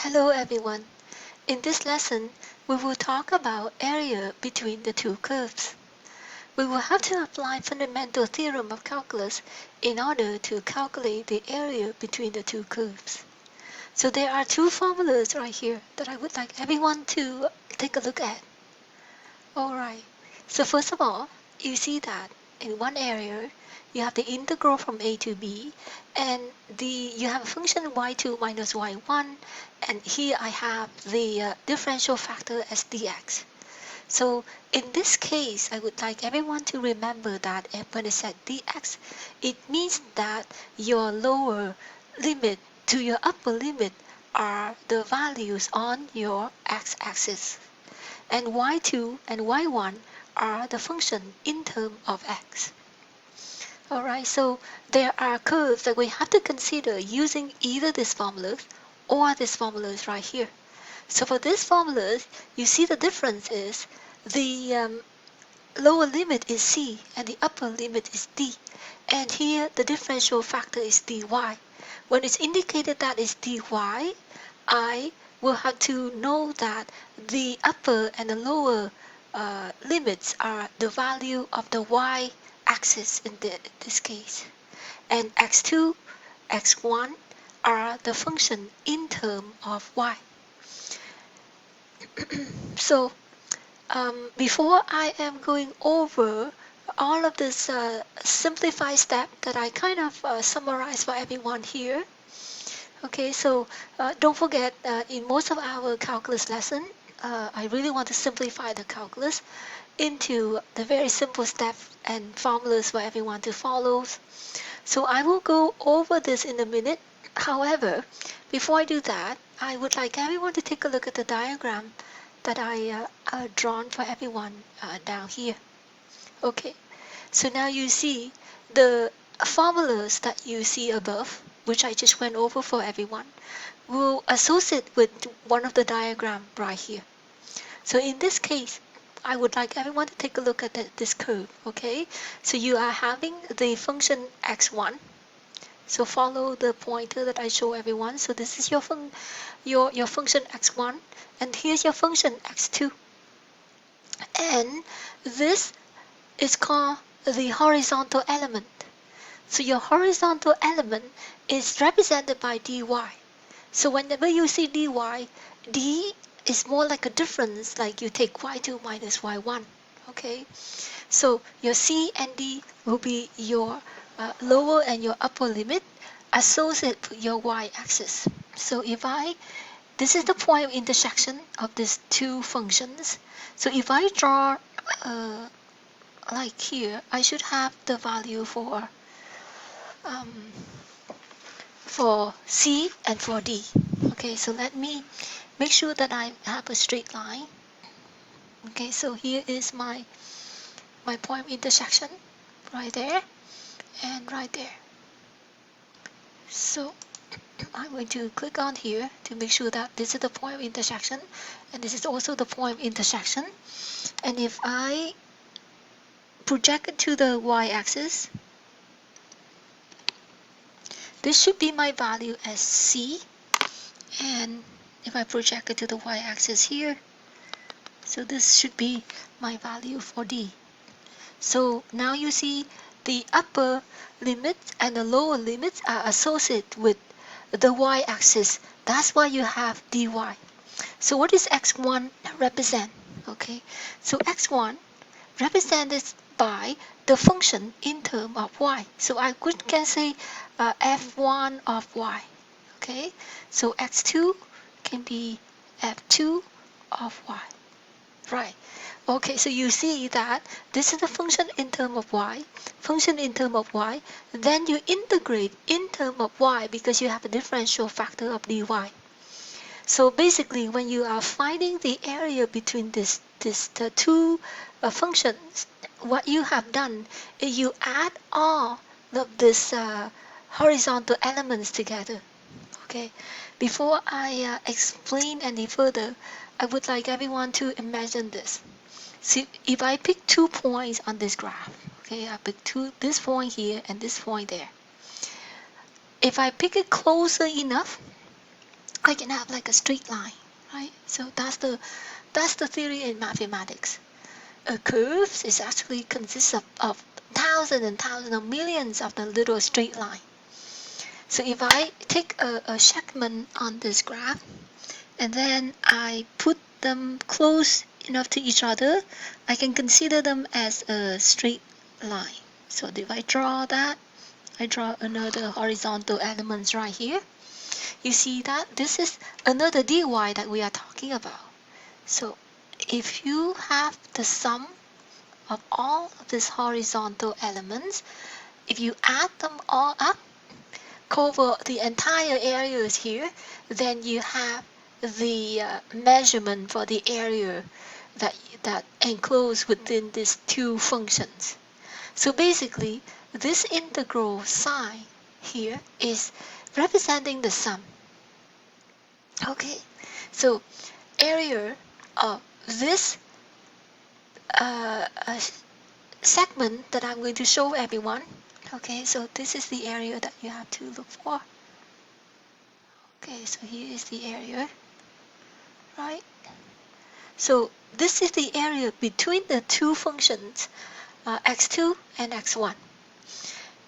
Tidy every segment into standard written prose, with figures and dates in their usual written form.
Hello everyone. In this lesson, we will talk about area between the two curves. We will have to apply Fundamental Theorem of Calculus in order to calculate the area between the two curves. So there are two formulas right here that I would like everyone to take a look at. Alright, so first of all, you see that in one area, you have the integral from a to b, and you have a function y2 minus y1, and here I have the differential factor as dx. So in this case, I would like everyone to remember that when I said dx, it means that your lower limit to your upper limit are the values on your x-axis, and y2 and y1 are the function in terms of x. Alright, so there are curves that we have to consider using either these formulas or these formulas right here. So for these formulas, you see the difference is the lower limit is c and the upper limit is d. And here the differential factor is dy. When it's indicated that it's dy, I will have to know that the upper and the lower limits are the value of the y-axis in this case. And x2, x1 are the function in terms of y. So before I am going over all of this simplified step that I kind of summarized for everyone here. Okay, so don't forget in most of our calculus lesson, I really want to simplify the calculus into the very simple steps and formulas for everyone to follow. So I will go over this in a minute. However, before I do that, I would like everyone to take a look at the diagram that I drawn for everyone down here. Okay, so now you see the formulas that you see above, which I just went over for everyone, will associate with one of the diagram right here. So in this case, I would like everyone to take a look at this curve, okay? So you are having the function x1. So follow the pointer that I show everyone. So this is your function x1, and here's your function x2. And this is called the horizontal element. So your horizontal element is represented by dy. So whenever you see dy, d is more like a difference, like you take y2 minus y1. Okay, so your c and d will be your lower and your upper limit associated with your y-axis. So this is the point of intersection of these two functions. So if I draw like here, I should have the value for C and for D. Okay, so let me make sure that I have a straight line. Okay, so here is my point of intersection right there and right there. So I'm going to click on here to make sure that this is the point of intersection, and this is also the point of intersection. And if I project it to the y-axis, this should be my value as C. And if I project it to the y-axis here, so this should be my value for D. So now you see the upper limits and the lower limits are associated with the y-axis. That's why you have dy. So what does x1 represent? Okay, so x1 represented by the function in terms of y. So I can say f1 of y. Okay, so x2 can be f2 of y. Right. Okay, so you see that this is the function in terms of y, function in terms of y, then you integrate in terms of y because you have a differential factor of dy. So basically, when you are finding the area between the two functions, what you have done is you add all of these horizontal elements together. Okay, before I explain any further, I would like everyone to imagine this. See, if I pick 2 points on this graph, okay, I pick this point here and this point there. If I pick it closer enough, I can have like a straight line, right? So that's the theory in mathematics. A curve is actually consists of thousands and thousands of millions of the little straight line. So if I take a segment on this graph and then I put them close enough to each other, I can consider them as a straight line. So if I draw that, I draw another horizontal element right here. You see that this is another dy that we are talking about. So if you have the sum of all of these horizontal elements, if you add them all up, cover the entire areas here, then you have the measurement for the area that enclosed within these two functions. So basically, this integral sign here is representing the sum. Okay, so area of this segment that I'm going to show everyone. Okay, so this is the area that you have to look for. Okay, so here is the area, right? So this is the area between the two functions, x2 and x1.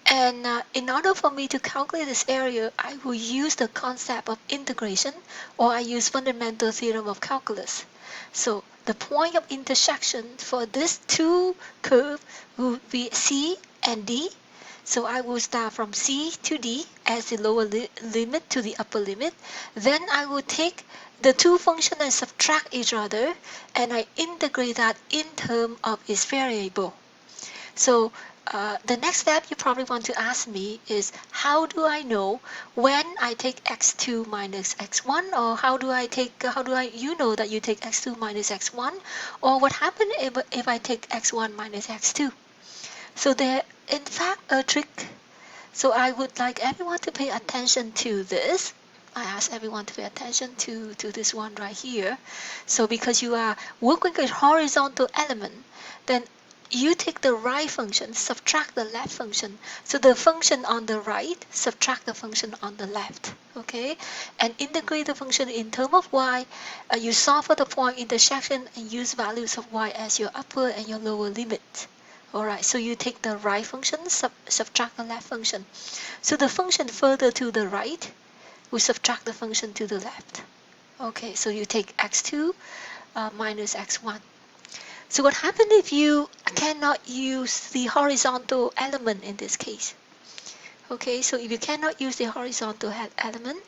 And in order for me to calculate this area, I will use the concept of integration, or I use Fundamental Theorem of Calculus. So the point of intersection for these two curves will be C and D. So I will start from C to D as the lower limit to the upper limit. Then I will take the two functions and subtract each other, and I integrate that in terms of its variable. So the next step you probably want to ask me is, how do I know when I take x2 minus x1, or how do you know that you take x2 minus x1, or what happens if I take x1 minus x2? So there, in fact, a trick. So I would like everyone to pay attention to this. I ask everyone to pay attention to this one right here. So because you are working with horizontal element, then you take the right function, subtract the left function. So the function on the right, subtract the function on the left. Okay? And integrate the function in terms of y. You solve for the point intersection and use values of y as your upper and your lower limit. Alright, so you take the right function, subtract the left function. So the function further to the right, we subtract the function to the left. Okay, so you take x2 minus x1. So what happens if you cannot use the horizontal element in this case? Okay, so if you cannot use the horizontal element,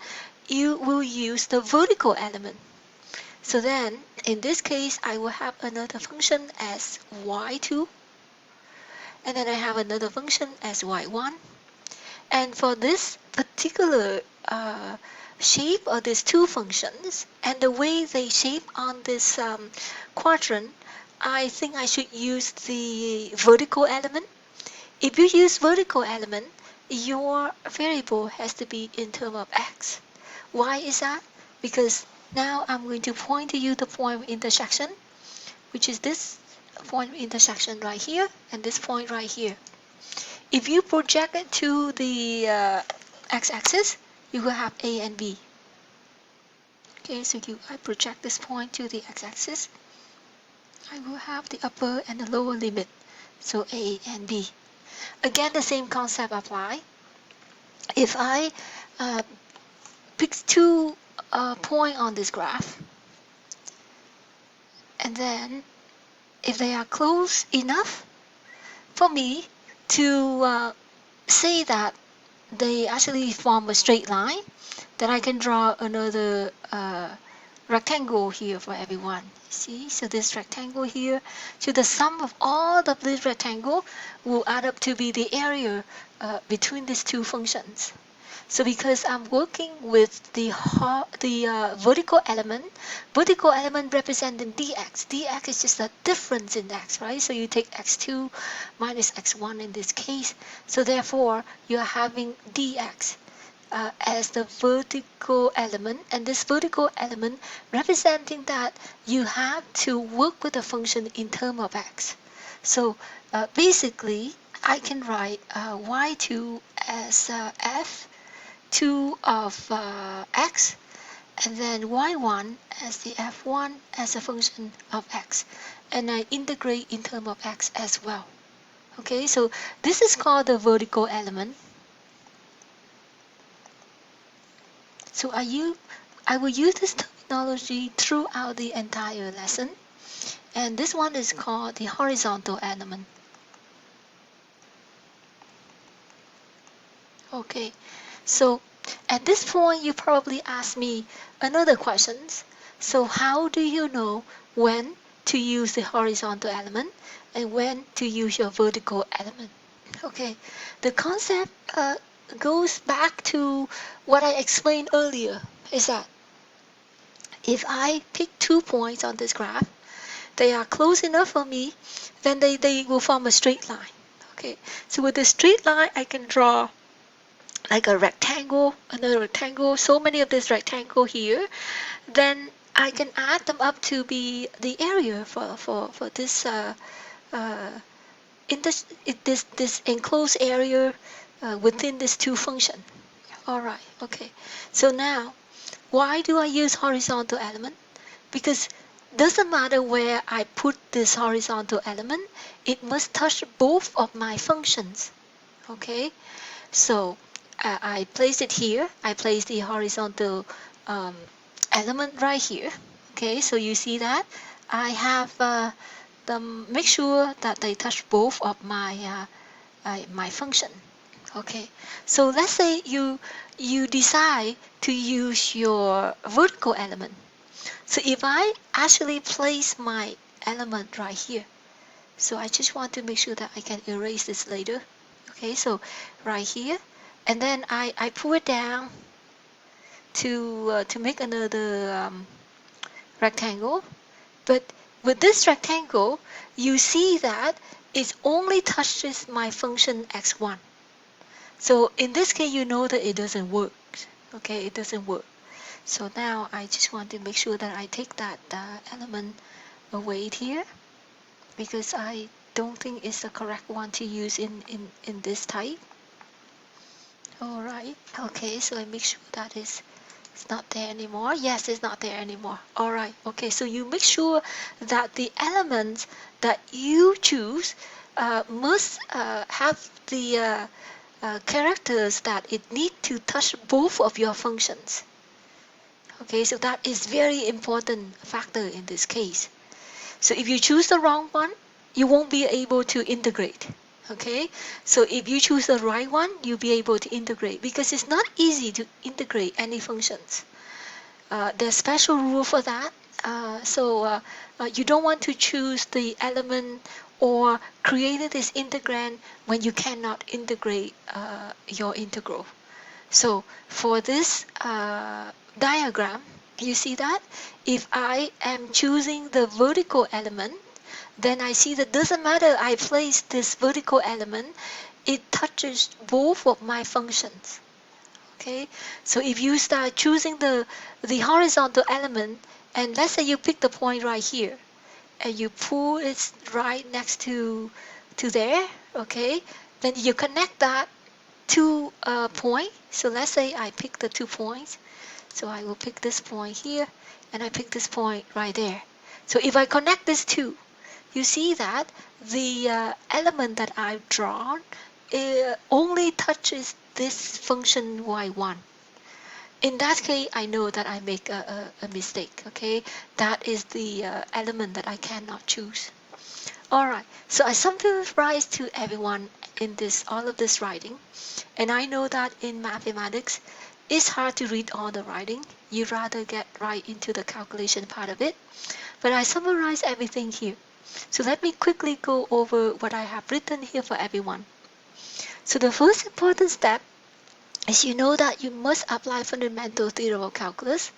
you will use the vertical element. So then, in this case, I will have another function as y2, and then I have another function as y1. And for this particular shape of these two functions and the way they shape on this quadrant, I think I should use the vertical element. If you use vertical element, your variable has to be in terms of x. Why is that? Because now I'm going to point to you the point of intersection, which is this point of intersection right here and this point right here. If you project it to the x-axis, you will have a and b. Okay, so I project this point to the x-axis. I will have the upper and the lower limit, so a and b. Again, the same concept apply. If I pick two points on this graph, and then if they are close enough for me to say that they actually form a straight line, then I can draw another rectangle here for everyone. See, so this rectangle here, so the sum of all of this rectangle will add up to be the area between these two functions. So because I'm working with the vertical element representing dx. Dx is just a difference in x, right? So you take x2 minus x1 in this case. So therefore, you're having dx as the vertical element, and this vertical element representing that you have to work with a function in terms of x. So basically, I can write y2 as f2 of x, and then y1 as the f1 as a function of x, and I integrate in terms of x as well. Okay, so this is called the vertical element. So I will use this terminology throughout the entire lesson, and this one is called the horizontal element. Okay, so at this point you probably ask me another question. So how do you know when to use the horizontal element and when to use your vertical element? Okay, the concept goes back to what I explained earlier, is that if I pick 2 points on this graph, they are close enough for me, then they will form a straight line. Okay, so with the straight line, I can draw like a rectangle, another rectangle, so many of this rectangle here, then I can add them up to be the area for this uh, in this enclosed area within this two function. All right, okay. So now, why do I use horizontal element? Because doesn't matter where I put this horizontal element, it must touch both of my functions. Okay, so I place it here. I place the horizontal um, element right here. Okay, so you see that I have make sure that they touch both of my function. Okay, so let's say you decide to use your vertical element. So if I actually place my element right here, so I just want to make sure that I can erase this later. Okay, so right here, and then I pull it down to make another rectangle. But with this rectangle, you see that it only touches my function x1. So in this case, you know that it doesn't work. Okay, it doesn't work. So now I just want to make sure that I take that element away here, because I don't think it's the correct one to use in this type. Alright, okay, so I make sure that it's not there anymore. Yes, it's not there anymore. Alright, okay, so you make sure that the elements that you choose must have the characters that it need to touch both of your functions. Okay, so that is very important factor in this case. So if you choose the wrong one, you won't be able to integrate. Okay, so if you choose the right one, you'll be able to integrate, because it's not easy to integrate any functions. There's special rule for that. You don't want to choose the element or create this integrand when you cannot integrate your integral. So for this diagram, you see that if I am choosing the vertical element, then I see that doesn't matter I place this vertical element, it touches both of my functions. Okay, so if you start choosing the horizontal element, and let's say you pick the point right here, and you pull it right next to there, okay, then you connect that to a point. So let's say I pick the 2 points. So I will pick this point here, and I pick this point right there. So if I connect these two, you see that the element that I've drawn only touches this function y1. In that case, I know that I make a mistake, okay? That is the element that I cannot choose. Alright, so I summarize to everyone in all of this writing, and I know that in mathematics, it's hard to read all the writing. You'd rather get right into the calculation part of it, but I summarize everything here. So let me quickly go over what I have written here for everyone. So the first important step is you know that you must apply Fundamental Theorem of Calculus.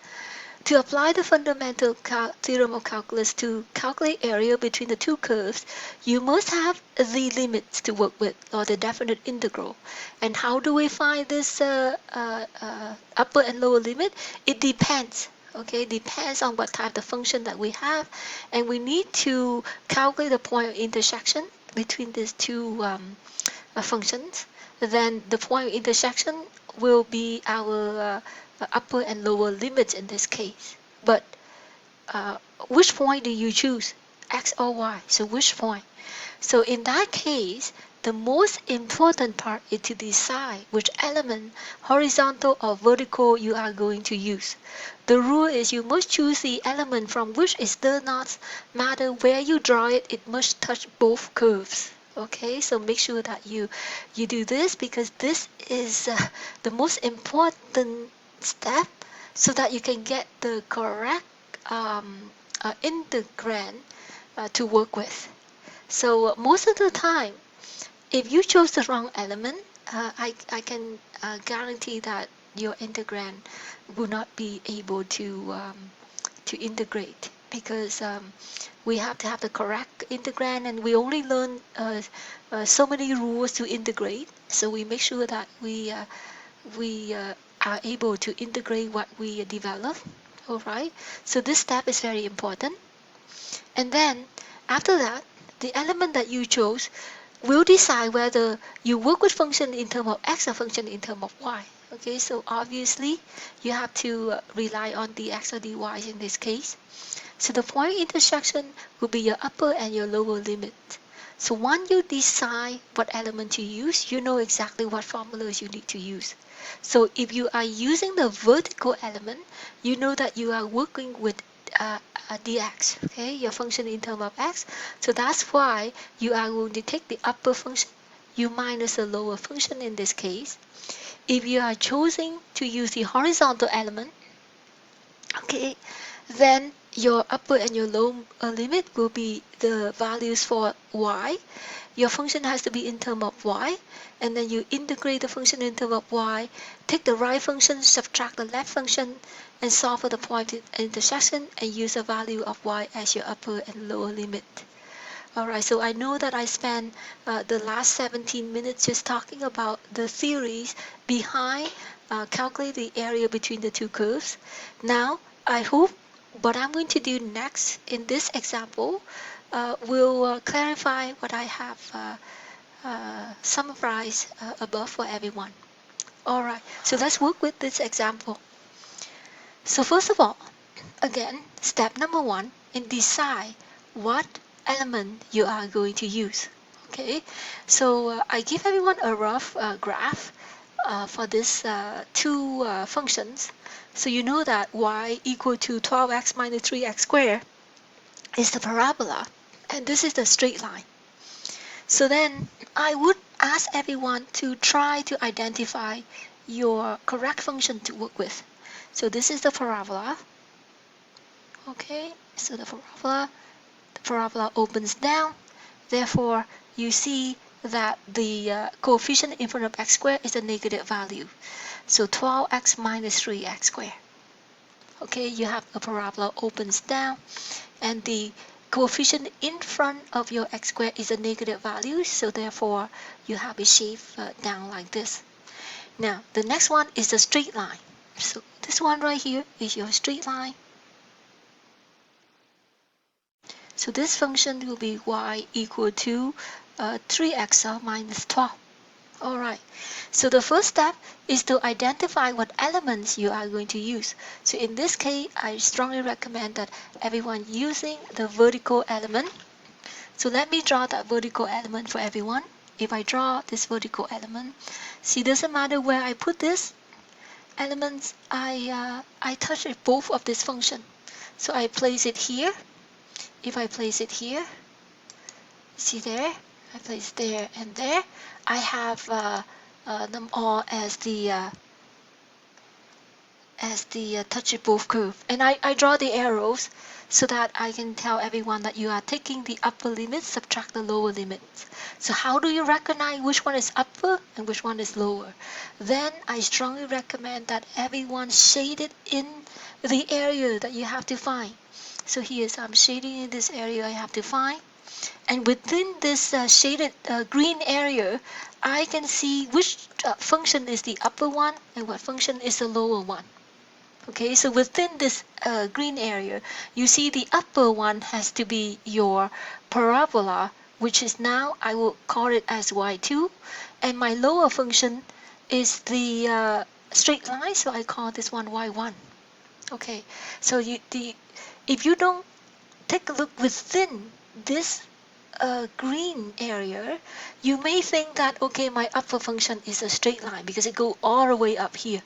To apply the Fundamental Theorem of Calculus to calculate area between the two curves, you must have the limits to work with, or the definite integral. And how do we find this upper and lower limit? It depends. Okay, depends on what type of function that we have, and we need to calculate the point of intersection between these two functions. Then the point of intersection will be our upper and lower limits in this case. But which point do you choose, x or y? So which point? So in that case, the most important part is to decide which element, horizontal or vertical, you are going to use. The rule is you must choose the element from which it does not matter where you draw it, it must touch both curves. Okay, so make sure that you do this, because this is the most important step so that you can get the correct integrand to work with. So most of the time, if you chose the wrong element, I can guarantee that your integrand will not be able to integrate, because we have to have the correct integrand, and we only learn so many rules to integrate. So we make sure that we are able to integrate what we develop. All right. So this step is very important. And then after that, the element that you chose will decide whether you work with function in terms of x or function in terms of y. Okay, so obviously you have to rely on the x or the y in this case. So the point intersection will be your upper and your lower limit. So once you decide what element to use, you know exactly what formulas you need to use. So if you are using the vertical element, you know that you are working with dx, okay, your function in terms of x. So that's why you are going to take the upper function, you minus the lower function in this case. If you are choosing to use the horizontal element, okay, then your upper and your lower limit will be the values for y. Your function has to be in terms of y, and then you integrate the function in terms of y, take the right function, subtract the left function, and solve for the point intersection, and use the value of y as your upper and lower limit. Alright, so I know that I spent the last 17 minutes just talking about the theories behind calculating the area between the two curves. Now, I hope what I'm going to do next in this example will clarify what I have summarized above for everyone. Alright, so let's work with this example. So first of all, again, step number one, and decide what element you are going to use. Okay, so I give everyone a rough graph for these two functions. So you know that y equal to 12x minus 3x squared is the parabola, and this is the straight line. So then I would ask everyone to try to identify your correct function to work with. So this is the parabola. Okay, so the parabola opens down. Therefore, you see that the coefficient in front of x squared is a negative value. So 12x minus 3x squared. Okay, you have a parabola opens down, and the coefficient in front of your x squared is a negative value. So therefore, you have it shaped down like this. Now, the next one is the straight line. So this one right here is your straight line. So this function will be y equal to 3x minus 12. Alright, so the first step is to identify what elements you are going to use. So in this case, I strongly recommend that everyone using the vertical element. So let me draw that vertical element for everyone. If I draw this vertical element, see, doesn't matter where I put this elements, I touch both of this function. So I place it here. If I place it here, see there, I place there and there, I have them all as the touch both curve, and I draw the arrows so that I can tell everyone that you are taking the upper limit, subtract the lower limits. So how do you recognize which one is upper and which one is lower? Then I strongly recommend that everyone shade it in the area that you have to find. So here, I'm shading in this area I have to find. And within this shaded green area, I can see which function is the upper one and what function is the lower one. Okay, so within this green area, you see the upper one has to be your parabola, which is now, I will call it as y2. And my lower function is the straight line, so I call this one y1. Okay, so if you don't take a look within this green area, you may think that, okay, my upper function is a straight line because it goes all the way up here,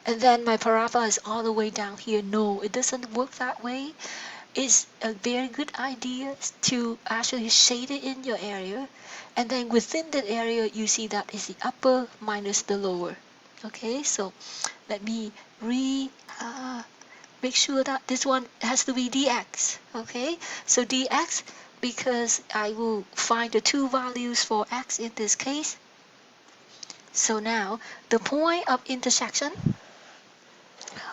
and then my parabola is all the way down here. No, it doesn't work that way. It's a very good idea to actually shade it in your area, and then within that area you see that is the upper minus the lower. Okay, so let me make sure that this one has to be dx. Okay, so dx, because I will find the two values for x in this case. So now the point of intersection.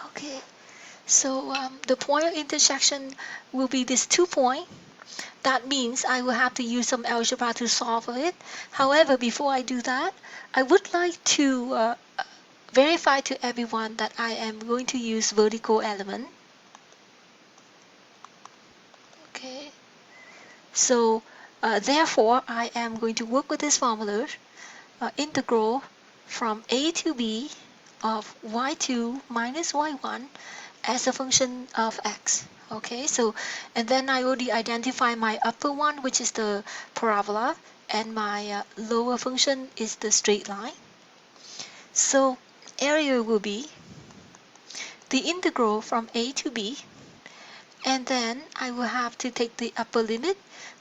Okay, so the point of intersection will be this 2 point. That means I will have to use some algebra to solve it. However, before I do that, I would like to verify to everyone that I am going to use vertical element. Okay, so therefore I am going to work with this formula, integral from a to b of y2 minus y1 as a function of x. Okay, so and then I already identify my upper one, which is the parabola, and my lower function is the straight line. So area will be the integral from a to b, and then I will have to take the upper limit,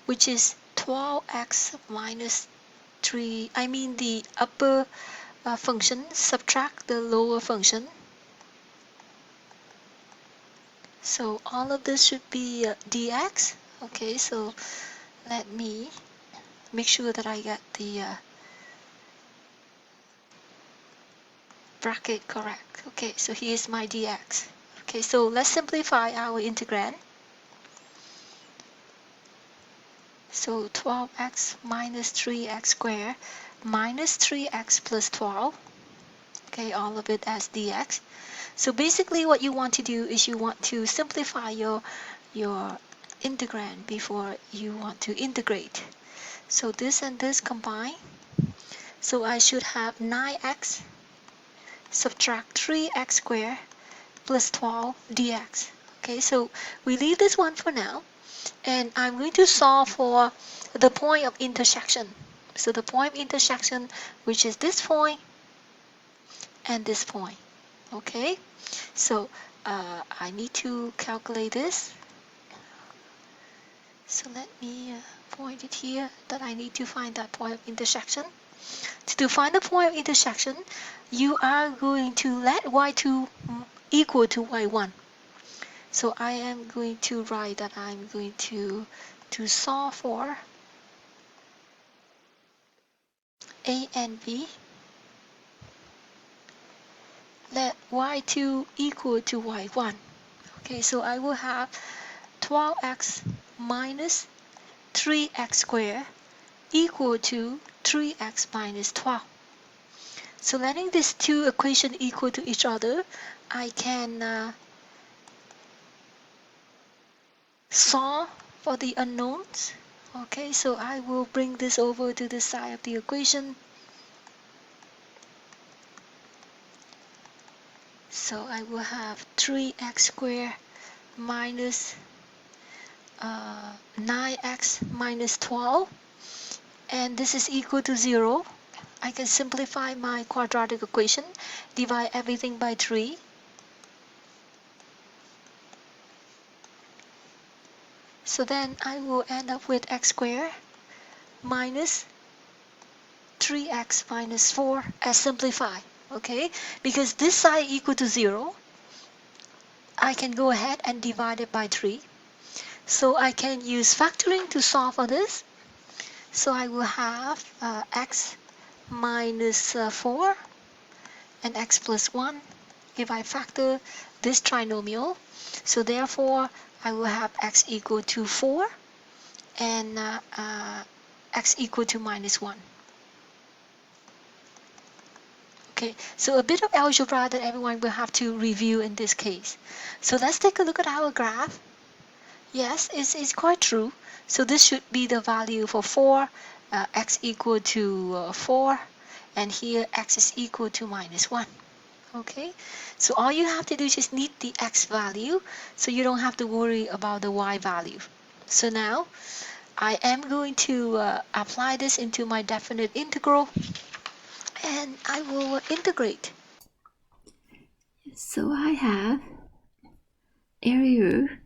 which is 12x minus 3. I mean the upper function, subtract the lower function. So all of this should be dx. Okay, so let me make sure that I get the bracket correct. Okay, so here's my dx. Okay, so let's simplify our integrand. So 12x minus 3x squared minus 3x plus 12. Okay, all of it as dx. So basically what you want to do is you want to simplify your integrand before you want to integrate. So this and this combine. So I should have 9x subtract 3x squared plus 12 dx. Okay, so we leave this one for now. And I'm going to solve for the point of intersection. So the point of intersection, which is this point and this point. Okay, so I need to calculate this. So let me point it here that I need to find that point of intersection. To find the point of intersection, you are going to let y2 equal to y1. So I am going to write that I'm going to solve for a and b. Let y2 equal to y1. Okay, so I will have 12x minus 3x squared equal to 3x minus 12. So letting these two equations equal to each other, I can solve for the unknowns. Okay, so I will bring this over to the side of the equation. So I will have 3x squared minus 9x minus 12, and this is equal to 0. I can simplify my quadratic equation, divide everything by 3. So then I will end up with x squared minus 3x minus 4 as simplified. Okay, because this side equal to 0, I can go ahead and divide it by 3. So I can use factoring to solve for this. So I will have x minus 4 and x plus 1 if I factor this trinomial. So therefore I will have x equal to 4 and x equal to minus 1. Okay, so a bit of algebra that everyone will have to review in this case. So let's take a look at our graph. Yes, it's quite true. So this should be the value for 4, x equal to 4, and here x is equal to minus 1. Okay, so all you have to do is just need the x value, so you don't have to worry about the y value. So now I am going to apply this into my definite integral, and I will integrate. So I have area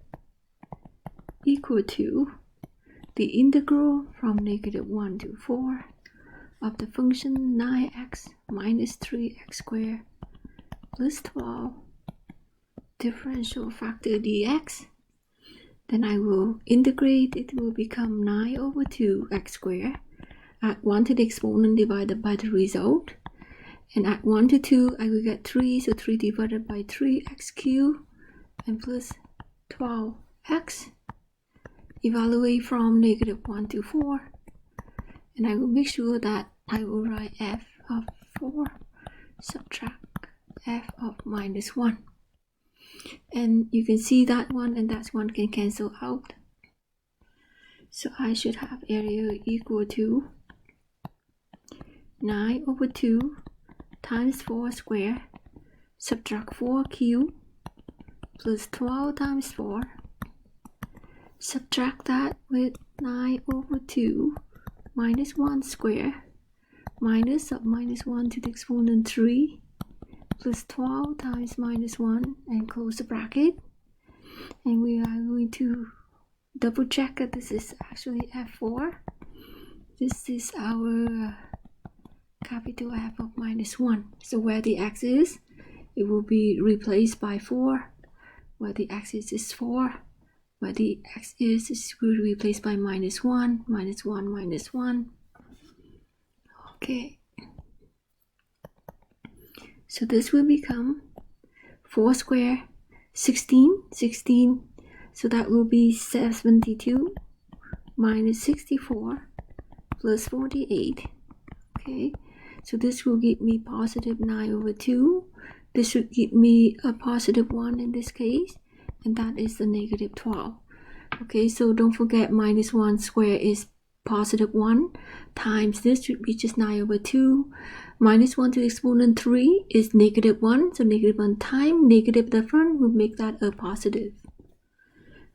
equal to the integral from -1 to 4 of the function 9x minus 3x squared plus 12 differential factor dx. Then I will integrate, it will become 9 over 2x squared. Add 1 to the exponent divided by the result. And add 1 to 2, I will get 3, so 3 divided by 3x cubed and plus 12x. Evaluate from -1 to 4. And I will make sure that I will write f of 4 subtract f of -1. And you can see that one and that one can cancel out. So I should have area equal to 9 over 2 times 4 squared subtract 4 cubed plus 12 times 4. Subtract that with 9 over 2 minus 1 squared minus of -1 to the exponent 3 plus 12 times -1 and close the bracket. And we are going to double check that this is actually f4. This is our capital F of -1. So where the x is, it will be replaced by 4. Where the x is 4. Where the x is will be replaced by -1, -1, -1. Okay. So this will become 4 squared, 16. So that will be 72 minus 64 plus 48. Okay. So this will give me positive 9 over 2. This should give me a positive 1 in this case. And that is the -12. Okay, so don't forget -1 squared is positive 1 times this should be just 9 over 2. -1 to the exponent 3 is -1. So -1 times negative the front will make that a positive.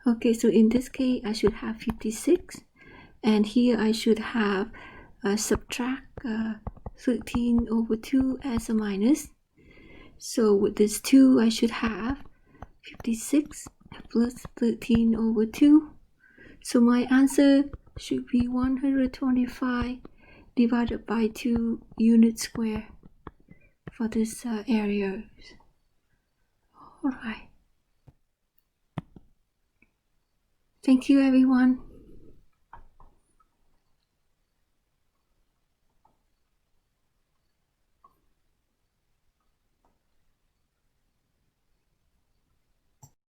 Okay, so in this case I should have 56. And here I should have subtract 13 over 2 as a minus. So with this 2 I should have 56 plus 13 over 2. So my answer should be 125 divided by 2 units square for this area. Alright. Thank you everyone.